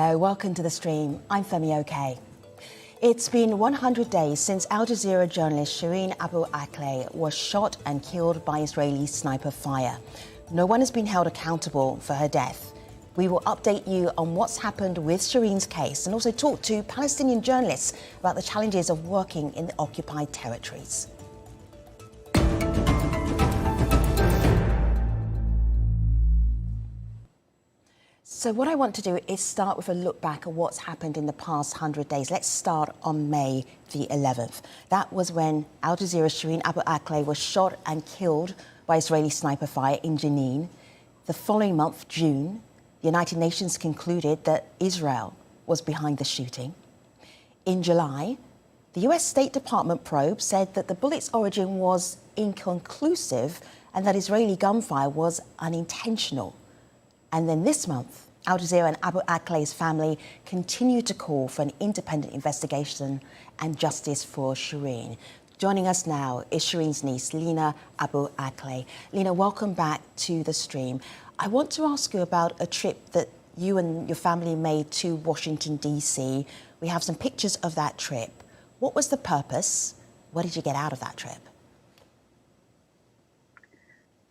Hello, welcome to the stream. I'm Femi OK. It's been 100 days since Al Jazeera journalist Shireen Abu Akleh was shot and killed by Israeli sniper fire. No one has been held accountable for her death. We will update you on what's happened with Shireen's case and also talk to Palestinian journalists about the challenges of working in the occupied territories. So what I want to do is start with a look back at what's happened in the past 100 days. Let's start on May the 11th. That was when Al Jazeera's Shireen Abu Akleh was shot and killed by Israeli sniper fire in Jenin. The following month, June, the United Nations concluded that Israel was behind the shooting. In July, the US State Department probe said that the bullet's origin was inconclusive and that Israeli gunfire was unintentional. And then this month, Al Jazeera and Abu Akleh's family continue to call for an independent investigation and justice for Shireen. Joining us now is Shireen's niece, Lina Abu Akleh. Lina, welcome back to the stream. I want to ask you about a trip that you and your family made to Washington, D.C. We have some pictures of that trip. What was the purpose? What did you get out of that trip?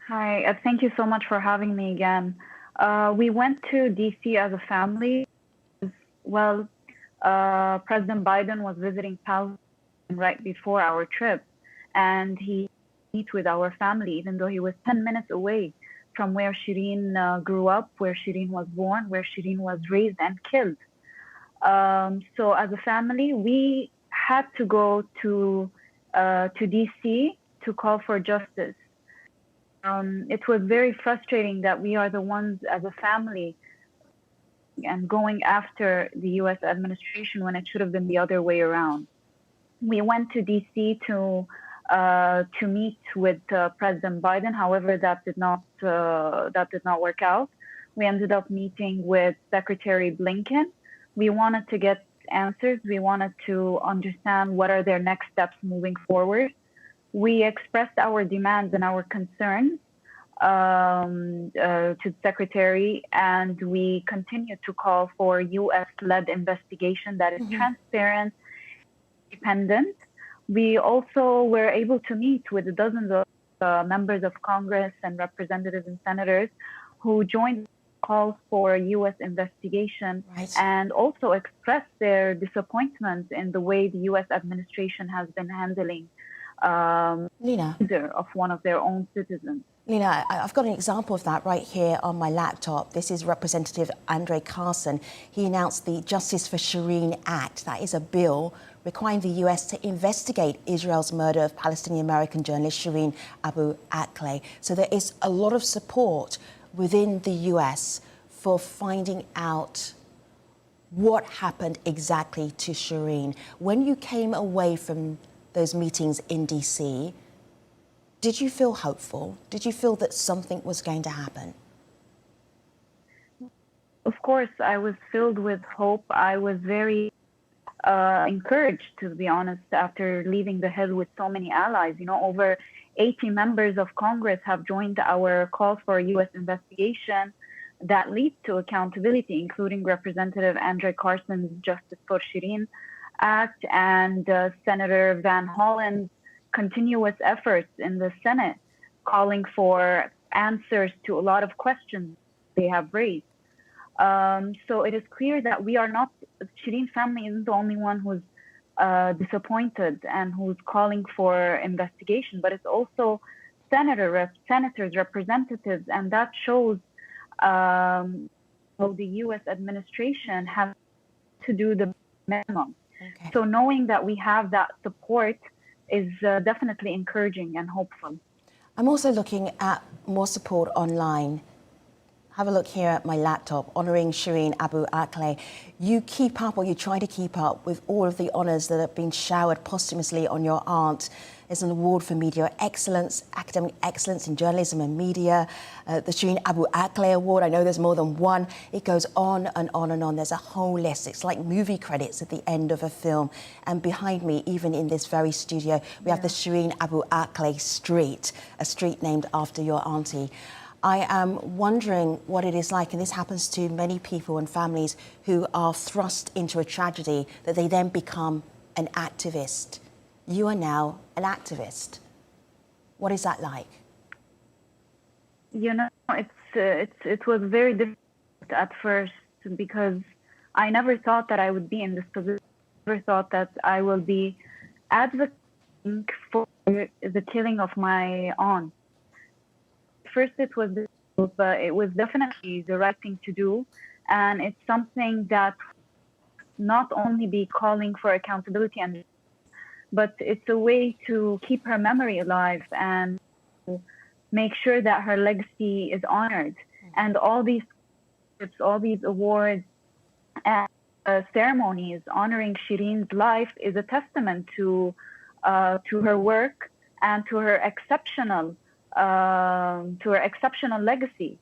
Hi, thank you so much for having me again. We went to D.C. as a family. Well, President Biden was visiting Palestine right before our trip, and he met with our family, even though he was 10 minutes away from where Shireen grew up, where Shireen was born, where Shireen was raised and killed. So as a family, we had to go to D.C. to call for justice. It was very frustrating that we are the ones as a family and going after the U.S. administration when it should have been the other way around. We went to D.C. to meet with President Biden. However, that did not work out. We ended up meeting with Secretary Blinken. We wanted to get answers. We wanted to understand what are their next steps moving forward. We expressed our demands and our concerns to the Secretary, and we continue to call for U.S.-led investigation that is transparent, independent. We also were able to meet with dozens of members of Congress and representatives and senators who joined calls for a U.S. investigation, and also expressed their disappointment in the way the U.S. administration has been handling Lina, of one of their own citizens. Lina, I've got an example of that right here on my laptop. This is Representative Andre Carson. He announced the Justice for Shireen Act. That is a bill requiring the US to investigate Israel's murder of Palestinian-American journalist Shireen Abu Akleh. So there is a lot of support within the US for finding out what happened exactly to Shireen. When you came away from those meetings in D.C., did you feel hopeful? Did you feel that something was going to happen? Of course, I was filled with hope. I was very encouraged, to be honest, after leaving the Hill with so many allies. You know, over 80 members of Congress have joined our call for a U.S. investigation that leads to accountability, including Representative Andre Carson's Justice for Shireen Act and Senator Van Hollen's continuous efforts in the Senate calling for answers to a lot of questions they have raised. So it is clear that we are not, Shireen's family isn't the only one who's disappointed and who's calling for investigation, but it's also senators, representatives, and that shows how the U.S. administration has to do the minimum. Okay. So knowing that we have that support is definitely encouraging and hopeful. I'm also looking at more support online. Have a look here at my laptop, honouring Shireen Abu Akleh. You keep up, or you try to keep up, with all of the honours that have been showered posthumously on your aunt. There's an award for media excellence, academic excellence in journalism and media, the Shireen Abu Akleh Award. I know there's more than one. It goes on and on and on. There's a whole list. It's like movie credits at the end of a film. And behind me, even in this very studio, we have the Shireen Abu Akleh Street, a street named after your auntie. I am wondering what it is like, and this happens to many people and families who are thrust into a tragedy, that they then become an activist. You are now an activist. What is that like? You know, it was very difficult at first because I never thought that I would be in this position. I never thought that I will be advocating for the killing of my aunt. First, it was difficult, but it was definitely the right thing to do, and it's something that not only be calling for accountability but it's a way to keep her memory alive and make sure that her legacy is honored. And all these awards and ceremonies honoring Shireen's life is a testament to her work and to her exceptional legacy.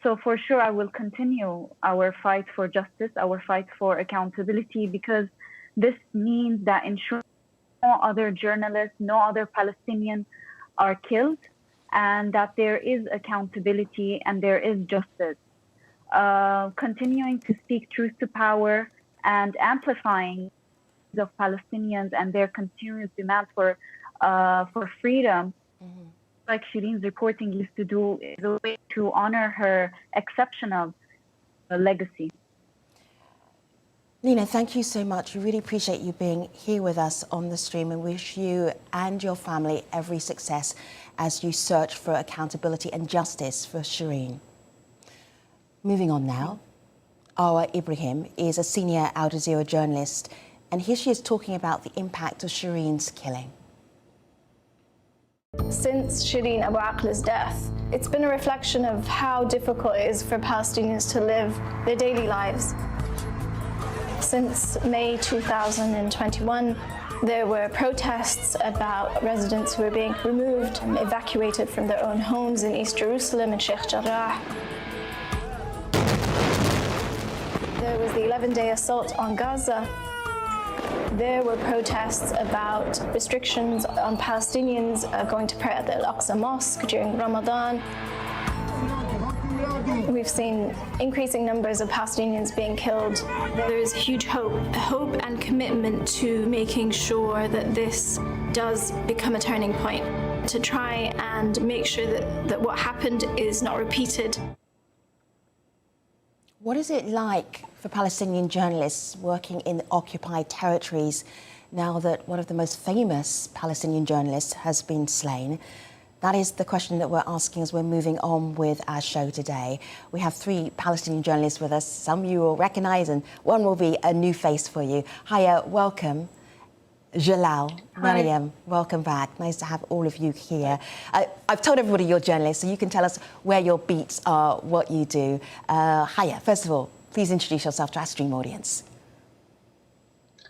So for sure, I will continue our fight for justice, our fight for accountability, because this means that ensuring no other journalists, no other Palestinians are killed, and that there is accountability and there is justice. Continuing to speak truth to power and amplifying of Palestinians and their continuous demand for freedom, like Shireen's reporting used to do, is a way to honor her exceptional legacy. Lina, thank you so much. We really appreciate you being here with us on the stream, and wish you and your family every success as you search for accountability and justice for Shireen. Moving on now, Awa Ibrahim is a senior Al Jazeera journalist, and here she is talking about the impact of Shireen's killing. Since Shireen Abu Akleh's death, it's been a reflection of how difficult it is for Palestinians to live their daily lives. Since May 2021, there were protests about residents who were being removed and evacuated from their own homes in East Jerusalem and Sheikh Jarrah. There was the 11-day assault on Gaza. There were protests about restrictions on Palestinians going to pray at the Al-Aqsa Mosque during Ramadan. We've seen increasing numbers of Palestinians being killed. There is huge hope and commitment to making sure that this does become a turning point, to try and make sure that what happened is not repeated. What is it like for Palestinian journalists working in occupied territories now that one of the most famous Palestinian journalists has been slain? That is the question that we're asking as we're moving on with our show today. We have 3 Palestinian journalists with us. Some you will recognise and one will be a new face for you. Hiya, welcome. Jalal, Mariam, welcome back. Nice to have all of you here. I've told everybody you're journalists, so you can tell us where your beats are, what you do. Hiya, first of all, please introduce yourself to our stream audience.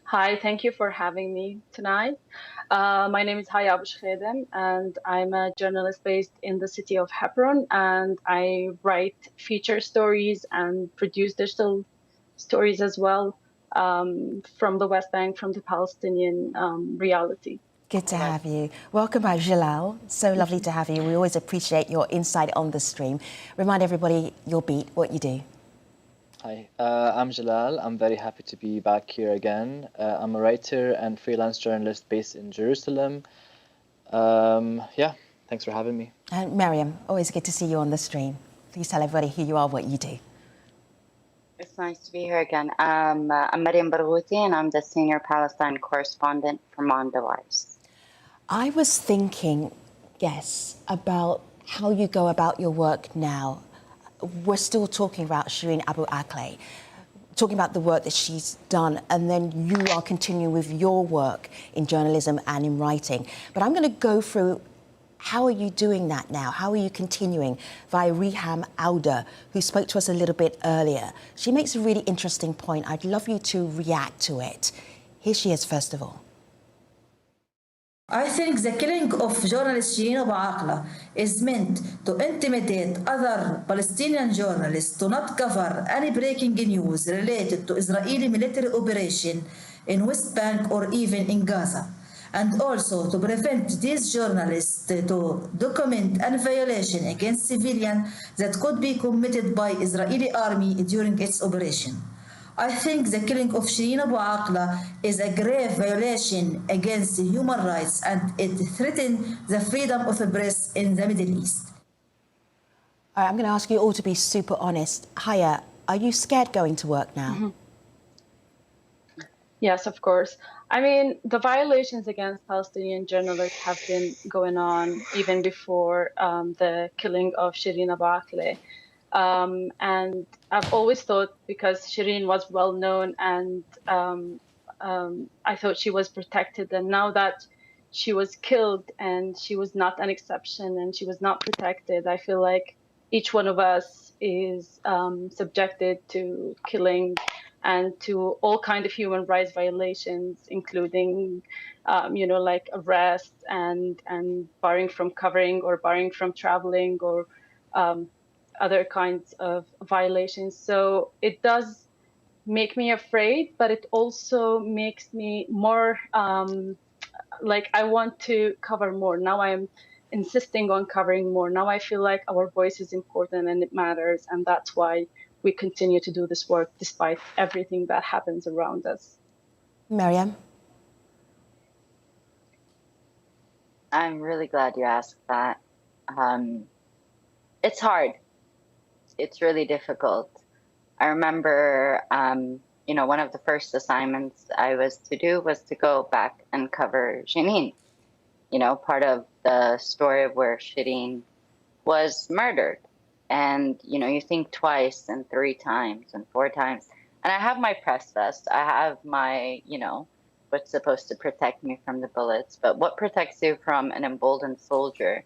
Hi, thank you for having me tonight. My name is Haya Abu Shkhedem, and I'm a journalist based in the city of Hebron, and I write feature stories and produce digital stories as well, from the West Bank, from the Palestinian reality. Good to have you. Welcome back, Jalal. So lovely to have you. We always appreciate your insight on the stream. Remind everybody your beat, what you do. Hi, I'm Jalal. I'm very happy to be back here again. I'm a writer and freelance journalist based in Jerusalem. Yeah, thanks for having me. And Mariam, always good to see you on the stream. Please tell everybody who you are, what you do. It's nice to be here again. I'm Mariam Barghouti, and I'm the senior Palestine correspondent for Mondovice. I was thinking, yes, about how you go about your work now. We're still talking about Shireen Abu Akleh, talking about the work that she's done, and then you are continuing with your work in journalism and in writing. But I'm going to go through, how are you doing that now? How are you continuing via Riham Auda, who spoke to us a little bit earlier? She makes a really interesting point. I'd love you to react to it. Here she is, first of all. I think the killing of journalist Shireen Abu Akleh is meant to intimidate other Palestinian journalists to not cover any breaking news related to Israeli military operation in West Bank or even in Gaza. and also to prevent these journalists to document any violation against civilians that could be committed by Israeli army during its operation. I think the killing of Shireen Abu Akleh is a grave violation against human rights and it threatens the freedom of the press in the Middle East. All right, I'm going to ask you all to be super honest. Haya, are you scared going to work now? Mm-hmm. Yes, of course. I mean, the violations against Palestinian journalists have been going on even before the killing of Shireen Abu Akleh. And I've always thought, because Shireen was well known and I thought she was protected. And now that she was killed and she was not an exception and she was not protected, I feel like each one of us is subjected to killing and to all kinds of human rights violations, including, like arrest and barring from covering or barring from traveling or other kinds of violations. So it does make me afraid, but it also makes me more like I want to cover more. Now I'm insisting on covering more. Now I feel like our voice is important and it matters. And that's why we continue to do this work despite everything that happens around us. Miriam? I'm really glad you asked that. It's hard. It's really difficult. I remember, one of the first assignments I was to do was to go back and cover Jenin. Part of the story of where Shireen was murdered. And, you think twice and 3 times and 4 times. And I have my press vest. I have my, what's supposed to protect me from the bullets. But what protects you from an emboldened soldier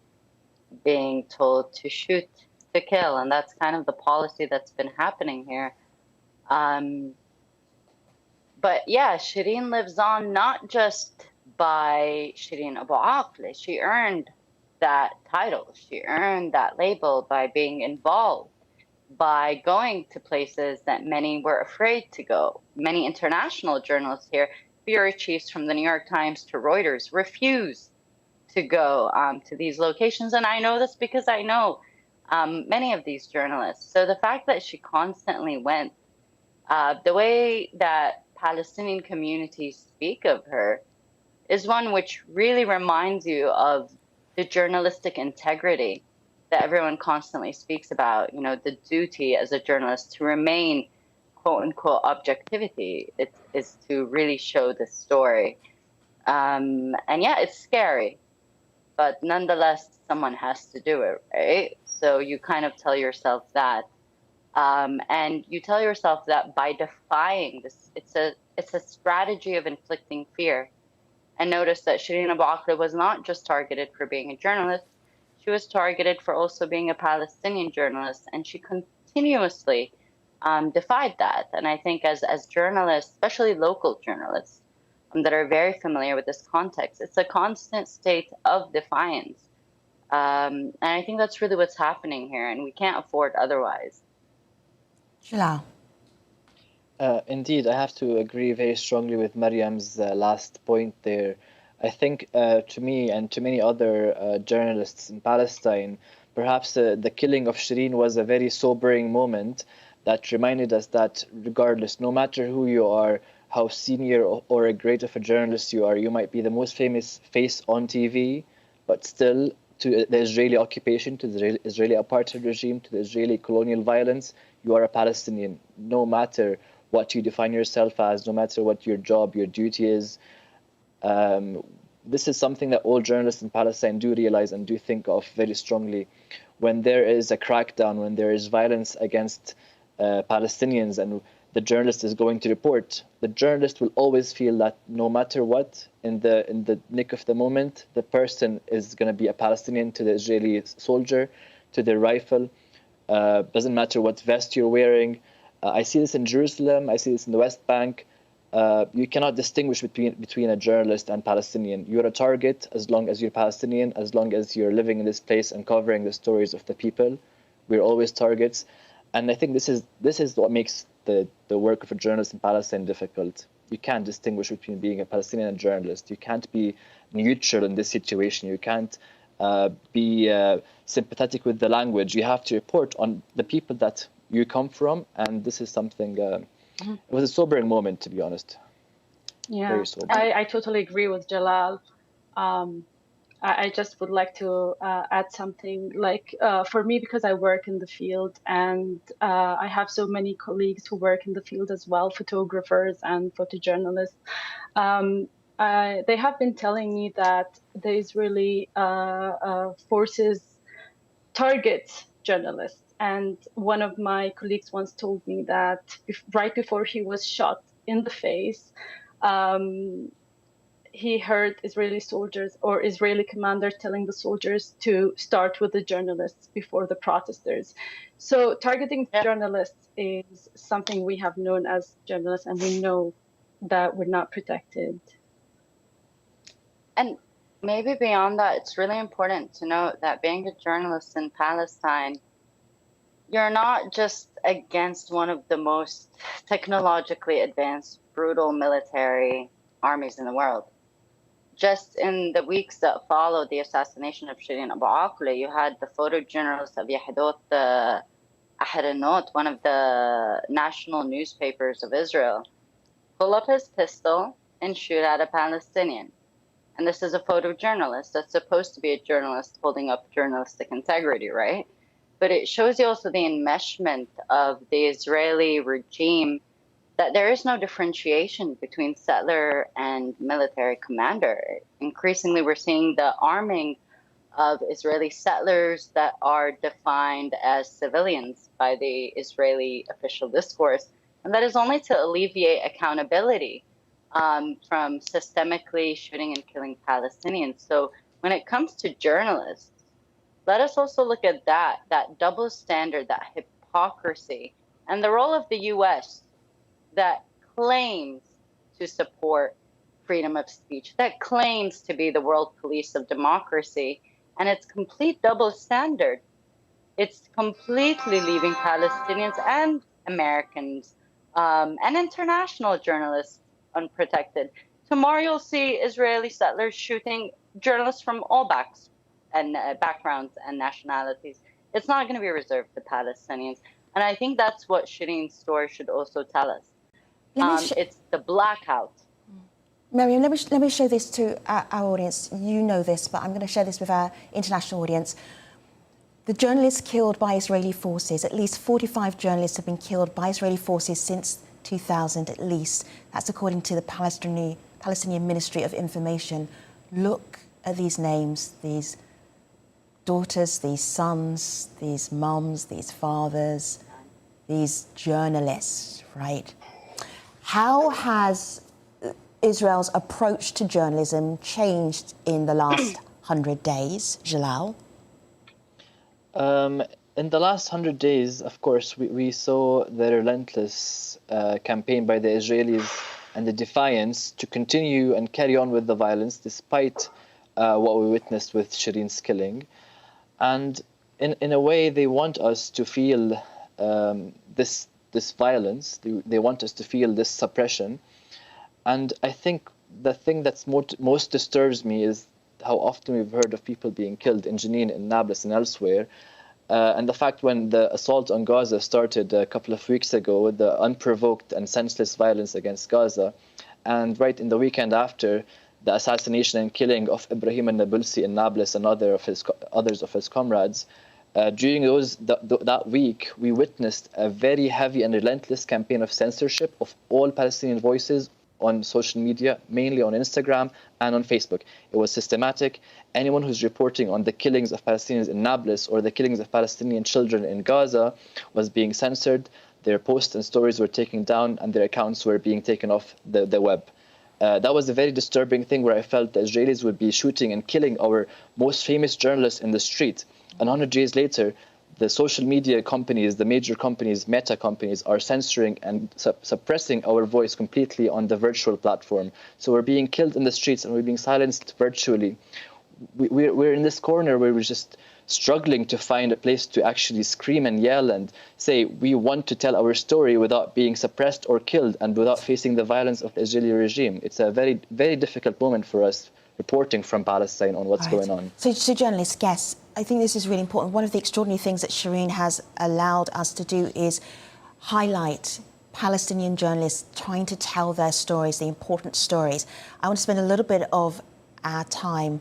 being told to shoot to kill? And that's kind of the policy that's been happening here. But yeah, Shireen lives on not just by Shireen Abu Akleh. She earned that title. She earned that label by being involved, by going to places that many were afraid to go. Many international journalists here, bureau chiefs from the New York Times to Reuters, refused to go to these locations. And I know this because I know many of these journalists. So the fact that she constantly went, the way that Palestinian communities speak of her is one which really reminds you of the journalistic integrity that everyone constantly speaks about, the duty as a journalist to remain, quote unquote, objectivity. It is to really show the story. And yeah, it's scary, but nonetheless, someone has to do it, right? So you kind of tell yourself that. And you tell yourself that by defying this, it's a strategy of inflicting fear. And notice that Shireen Abu Akleh was not just targeted for being a journalist, she was targeted for also being a Palestinian journalist, and she continuously defied that. And I think as journalists, especially local journalists, that are very familiar with this context, it's a constant state of defiance. And I think that's really what's happening here, and we can't afford otherwise. Jalal? Indeed, I have to agree very strongly with Mariam's last point there. I think to me and to many other journalists in Palestine, perhaps the killing of Shireen was a very sobering moment that reminded us that regardless, no matter who you are, how senior or a great of a journalist you are, you might be the most famous face on TV, but still to the Israeli occupation, to the Israeli apartheid regime, to the Israeli colonial violence, you are a Palestinian, no matter what you define yourself as, no matter what your job, your duty is. This is something that all journalists in Palestine do realize and do think of very strongly. When there is a crackdown, when there is violence against Palestinians and the journalist is going to report, the journalist will always feel that no matter what, in the nick of the moment, the person is going to be a Palestinian to the Israeli soldier, to the rifle. Doesn't matter what vest you're wearing. I see this in Jerusalem. I see this in the West Bank. You cannot distinguish between a journalist and Palestinian. You're a target as long as you're Palestinian, as long as you're living in this place and covering the stories of the people. We're always targets. And I think this is what makes the work of a journalist in Palestine difficult. you can't distinguish between being a Palestinian and a journalist. You can't be neutral in this situation. You can't be sympathetic with the language. You have to report on the people that you come from, and this is something. It was a sobering moment, to be honest. Yeah, Very sobering. I totally agree with Jalal. I just would like to add something. Like for me, because I work in the field, and I have so many colleagues who work in the field as well, photographers and photojournalists. They have been telling me that the Israeli forces target journalists. And one of my colleagues once told me that right before he was shot in the face, he heard Israeli soldiers or Israeli commanders telling the soldiers to start with the journalists before the protesters. So targeting journalists is something we have known as journalists, and we know that we're not protected. And maybe beyond that, it's really important to note that being a journalist in Palestine, you're not just against one of the most technologically advanced, brutal military armies in the world. Just in the weeks that followed the assassination of Shireen Abu Akleh, you had the photojournalist of Yahdot Ahronot, one of the national newspapers of Israel, pull up his pistol and shoot at a Palestinian. And this is a photojournalist that's supposed to be a journalist holding up journalistic integrity, right? But it shows you also the enmeshment of the Israeli regime, that there is no differentiation between settler and military commander. Increasingly, we're seeing the arming of Israeli settlers that are defined as civilians by the Israeli official discourse. And that is only to alleviate accountability from systemically shooting and killing Palestinians. So when it comes to journalists, let us also look at that double standard, that hypocrisy, and the role of the U.S. that claims to support freedom of speech, that claims to be the world police of democracy, and its complete double standard. It's completely leaving Palestinians and Americans and international journalists unprotected. Tomorrow you'll see Israeli settlers shooting journalists from all backgrounds and nationalities. It's not going to be reserved to Palestinians. And I think that's what Shireen's story should also tell us. It's the blackout. Miriam, let me show this to our audience. You know this, but I'm going to share this with our international audience. The journalists killed by Israeli forces, at least 45 journalists have been killed by Israeli forces since 2000 at least. That's according to the Palestinian Ministry of Information. Look at these names, these daughters, these sons, these mums, these fathers, these journalists, right? How has Israel's approach to journalism changed in the last 100 days, Jalal? In the last 100 days, of course, we saw the relentless campaign by the Israelis and the defiance to continue and carry on with the violence despite what we witnessed with Shireen's killing. And in a way, they want us to feel this violence. They want us to feel this suppression. And I think the thing that's most disturbs me is how often we've heard of people being killed in Jenin, in Nablus, and elsewhere. And the fact when the assault on Gaza started a couple of weeks ago, the unprovoked and senseless violence against Gaza, and right in the weekend after, the assassination and killing of Ibrahim al-Nabulsi in Nablus and others of his comrades, during that week, we witnessed a very heavy and relentless campaign of censorship of all Palestinian voices on social media, mainly on Instagram and on Facebook. It was systematic. Anyone who's reporting on the killings of Palestinians in Nablus or the killings of Palestinian children in Gaza was being censored. Their posts and stories were taken down and their accounts were being taken off the web. That was a very disturbing thing where I felt the Israelis would be shooting and killing our most famous journalists in the street. And 100 days later, the social media companies, the major companies, meta companies, are censoring and suppressing our voice completely on the virtual platform. So we're being killed in the streets and we're being silenced virtually. We're in this corner where we're just struggling to find a place to actually scream and yell and say, we want to tell our story without being suppressed or killed and without facing the violence of the Israeli regime. It's a very, very difficult moment for us reporting from Palestine on what's going on. So journalists, guests, I think this is really important. One of the extraordinary things that Shireen has allowed us to do is highlight Palestinian journalists trying to tell their stories, the important stories. I want to spend a little bit of our time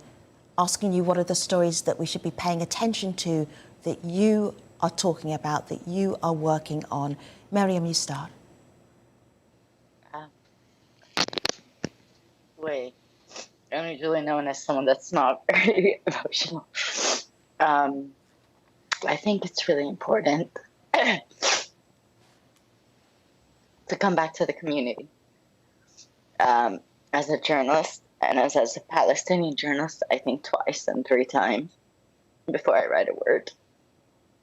asking you what are the stories that we should be paying attention to, that you are talking about, that you are working on. Miriam, you start. Wait, I'm usually known as someone that's not very emotional. I think it's really important to come back to the community. As a journalist, and as a Palestinian journalist, I think twice and 3 times before I write a word,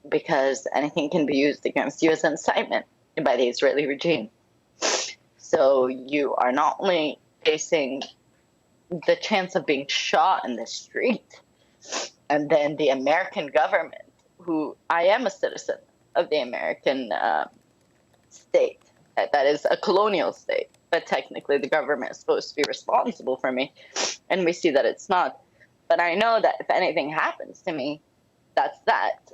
because anything can be used against you as incitement by the Israeli regime. So you are not only facing the chance of being shot in the street, and then the American government, who I am a citizen of the American state, that is a colonial state, but technically the government is supposed to be responsible for me, and we see that it's not. But I know that if anything happens to me, that's that.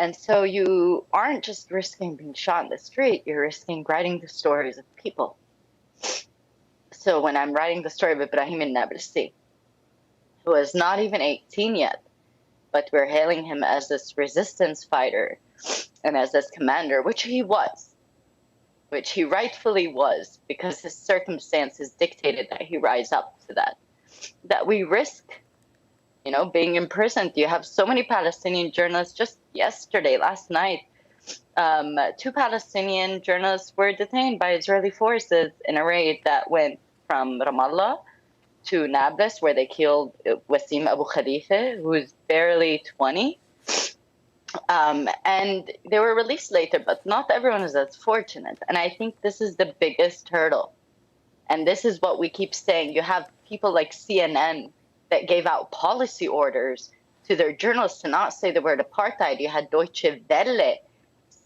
And so you aren't just risking being shot in the street, you're risking writing the stories of people. So when I'm writing the story of Ibrahim al-Nabulsi, who is not even 18 yet, but we're hailing him as this resistance fighter and as this commander, which he was, which he rightfully was, because his circumstances dictated that he rise up to that we risk, being imprisoned. You have so many Palestinian journalists. Just yesterday, last night, 2 Palestinian journalists were detained by Israeli forces in a raid that went from Ramallah to Nablus, where they killed Wasim Abu Khalifa, who's barely 20. And they were released later, but not everyone is as fortunate. And I think this is the biggest hurdle. And this is what we keep saying. You have people like CNN that gave out policy orders to their journalists to not say the word apartheid. You had Deutsche Welle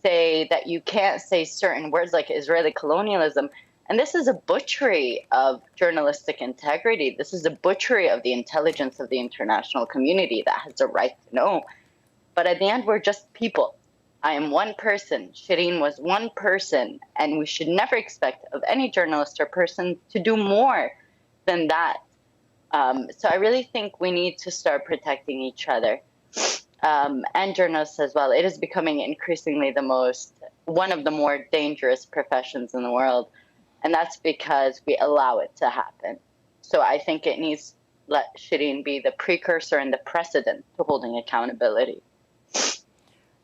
say that you can't say certain words like Israeli colonialism. And this is a butchery of journalistic integrity. This is a butchery of the intelligence of the international community that has a right to know. But at the end, we're just people. I am one person. Shireen was one person. And we should never expect of any journalist or person to do more than that. So I really think we need to start protecting each other and journalists as well. It is becoming increasingly one of the more dangerous professions in the world. And that's because we allow it to happen. So I think it needs let Shireen be the precursor and the precedent to holding accountability.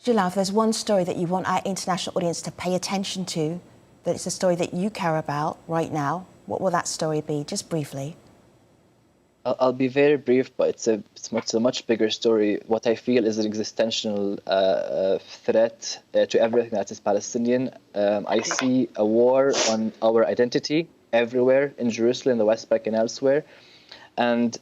Jalal, if there's one story that you want our international audience to pay attention to, that it's a story that you care about right now, what will that story be? Just briefly. I'll be very brief, but it's a much bigger story. What I feel is an existential threat to everything that is Palestinian. I see a war on our identity everywhere in Jerusalem, the West Bank, and elsewhere. And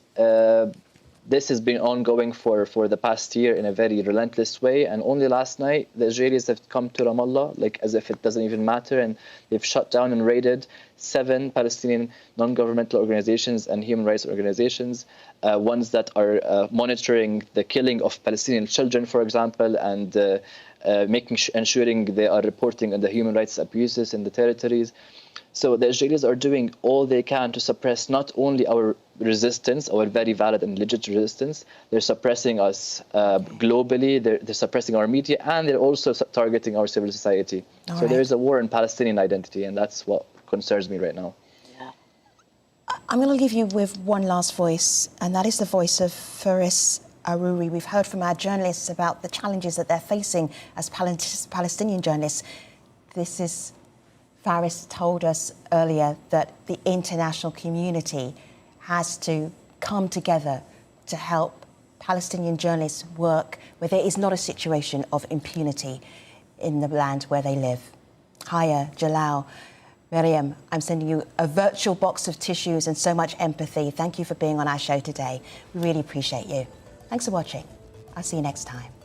this has been ongoing for the past year in a very relentless way. And only last night, the Israelis have come to Ramallah, like as if it doesn't even matter. And they've shut down and raided 7 Palestinian non-governmental organizations and human rights organizations, ones that are monitoring the killing of Palestinian children, for example, and ensuring they are reporting on the human rights abuses in the territories. So the Israelis are doing all they can to suppress not only our resistance, our very valid and legit resistance, they're suppressing us globally, they're suppressing our media, and they're also targeting our civil society. All so right. there's a war in Palestinian identity, and that's what concerns me right now. Yeah. I'm going to leave you with one last voice, and that is the voice of Faris Aruri. We've heard from our journalists about the challenges that they're facing as Palestinian journalists. Faris told us earlier that the international community has to come together to help Palestinian journalists work where there is not a situation of impunity in the land where they live. Haya, Jalal, Miriam, I'm sending you a virtual box of tissues and so much empathy. Thank you for being on our show today. We really appreciate you. Thanks for watching. I'll see you next time.